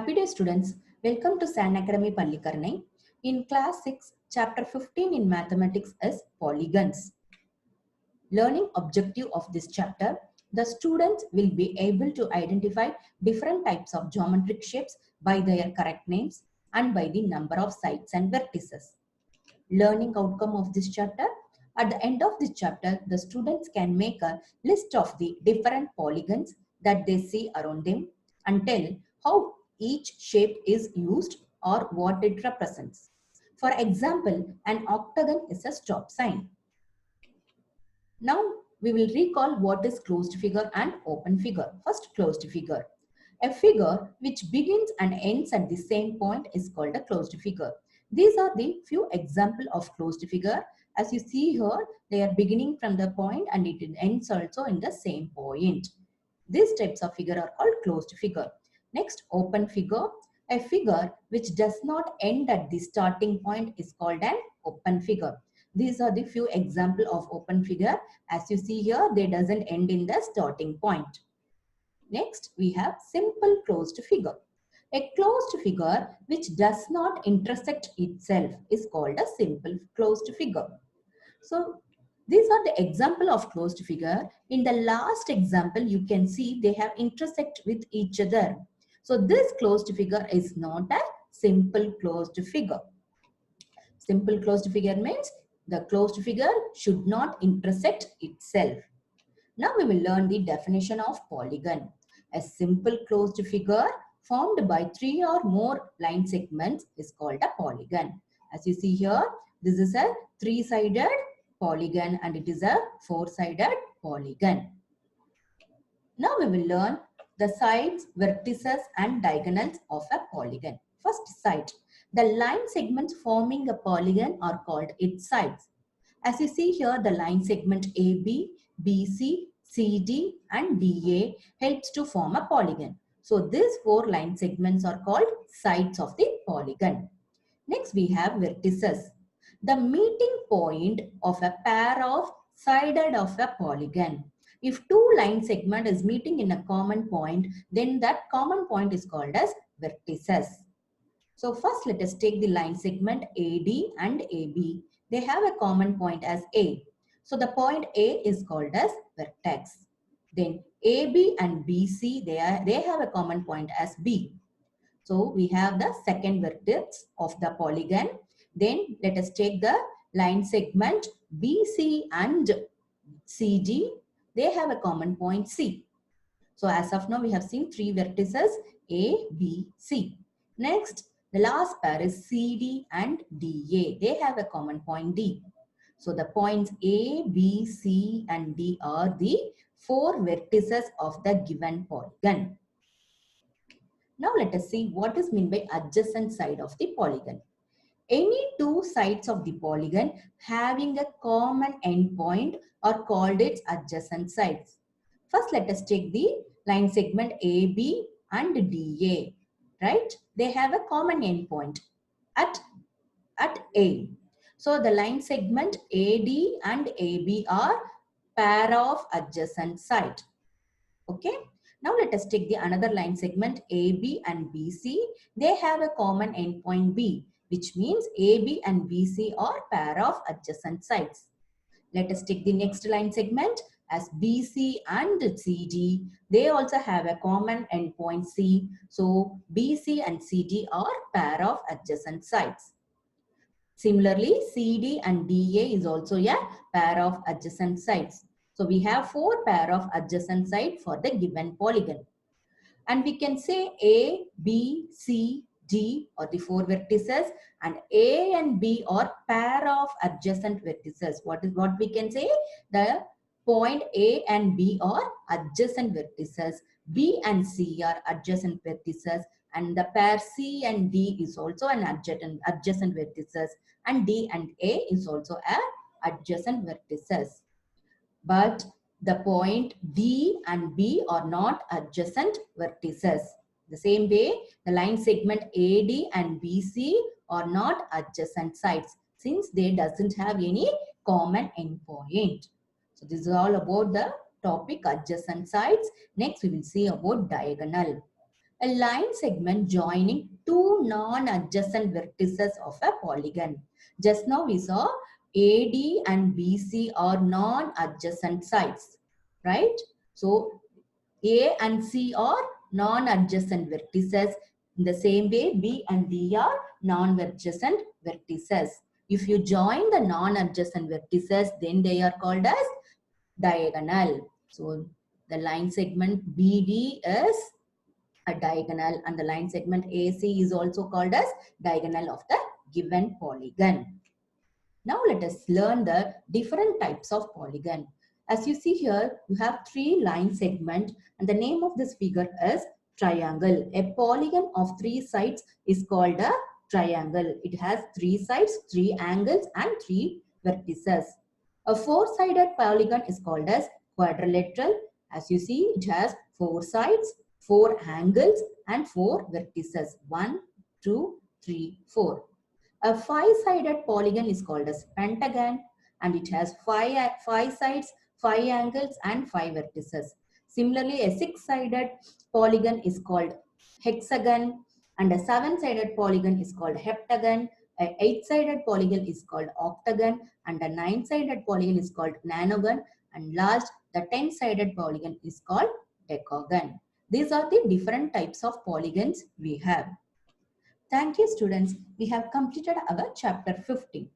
Happy day students, welcome to San Academy Pallikarnai. In class 6, chapter 15 in mathematics is polygons. Learning objective of this chapter, the students will be able to identify different types of geometric shapes by their correct names and by the number of sides and vertices. Learning outcome of this chapter, at the end of this chapter, the students can make a list of the different polygons that they see around them and tell how each shape is used or what it represents. For example, an octagon is a stop sign. Now we will recall what is closed figure and open figure. First, closed figure. A figure which begins and ends at the same point is called a closed figure. These are the few examples of closed figure. As you see here, they are beginning from the point and it ends also in the same point. These types of figure are called closed figure. Next, open figure. A figure which does not end at the starting point is called an open figure. These are the few examples of open figure. As you see here, they doesn't end in the starting point. Next, we have simple closed figure. A closed figure which does not intersect itself is called a simple closed figure. So, these are the example of closed figure. In the last example, you can see they have intersect with each other. So, this closed figure is not a simple closed figure. Simple closed figure means the closed figure should not intersect itself. Now we will learn the definition of polygon. A simple closed figure formed by three or more line segments is called a polygon. As you see here, this is a three-sided polygon and it is a four-sided polygon. Now we will learn the sides, vertices and diagonals of a polygon. First, side. The line segments forming a polygon are called its sides. As you see here, the line segment AB, BC, CD and DA helps to form a polygon. So these four line segments are called sides of the polygon. Next we have vertices. The meeting point of a pair of sided of a polygon. If two line segment is meeting in a common point, then that common point is called as vertices. So first let us take the line segment AD and AB. They have a common point as A. So the point A is called as vertex. Then AB and BC, they have a common point as B. So we have the second vertex of the polygon. Then let us take the line segment BC and CD. They have a common point C. So as of now, we have seen three vertices A, B, C. Next, the last pair is CD and DA. They have a common point D. So the points A, B, C and D are the four vertices of the given polygon. Now let us see what is meant by adjacent side of the polygon. Any two sides of the polygon having a common endpoint are called its adjacent sides. First, let us take the line segment AB and DA, right? They have a common endpoint at A. So, the line segment AD and AB are pair of adjacent side. Okay. Now, let us take the another line segment AB and BC. They have a common endpoint B, which means AB and BC are pair of adjacent sides. Let us take the next line segment as BC and CD. They also have a common endpoint C. So BC and CD are pair of adjacent sides. Similarly, CD and DA is also a pair of adjacent sides. So we have four pair of adjacent sides for the given polygon. And we can say A, B, C, D are the four vertices and A and B are pair of adjacent vertices. What we can say? The point A and B are adjacent vertices. B and C are adjacent vertices and the pair C and D is also an adjacent vertices and D and A is also an adjacent vertices. But the point D and B are not adjacent vertices. The same way, the line segment AD and BC are not adjacent sides since they doesn't have any common endpoint. So this is all about the topic adjacent sides. Next, we will see about diagonal. A line segment joining two non-adjacent vertices of a polygon. Just now we saw AD and BC are non-adjacent sides, right? So A and C are non-adjacent vertices. In the same way, B and D are non-adjacent vertices. If you join the non-adjacent vertices, then they are called as diagonal. So the line segment BD is a diagonal, and the line segment AC is also called as diagonal of the given polygon. Now let us learn the different types of polygon. As you see here, you have three line segment, and the name of this figure is triangle. A polygon of three sides is called a triangle. It has three sides, three angles, and three vertices. A four-sided polygon is called as quadrilateral. As you see, it has four sides, four angles, and four vertices. 1, 2, 3, 4. A five-sided polygon is called as pentagon, and it has five sides, five angles, and five vertices. Similarly, a six-sided polygon is called hexagon, and a seven-sided polygon is called heptagon. A eight-sided polygon is called octagon, and a nine-sided polygon is called nonagon, and last, the 10-sided polygon is called decagon. These are the different types of polygons we have. Thank you, students. We have completed our chapter 15.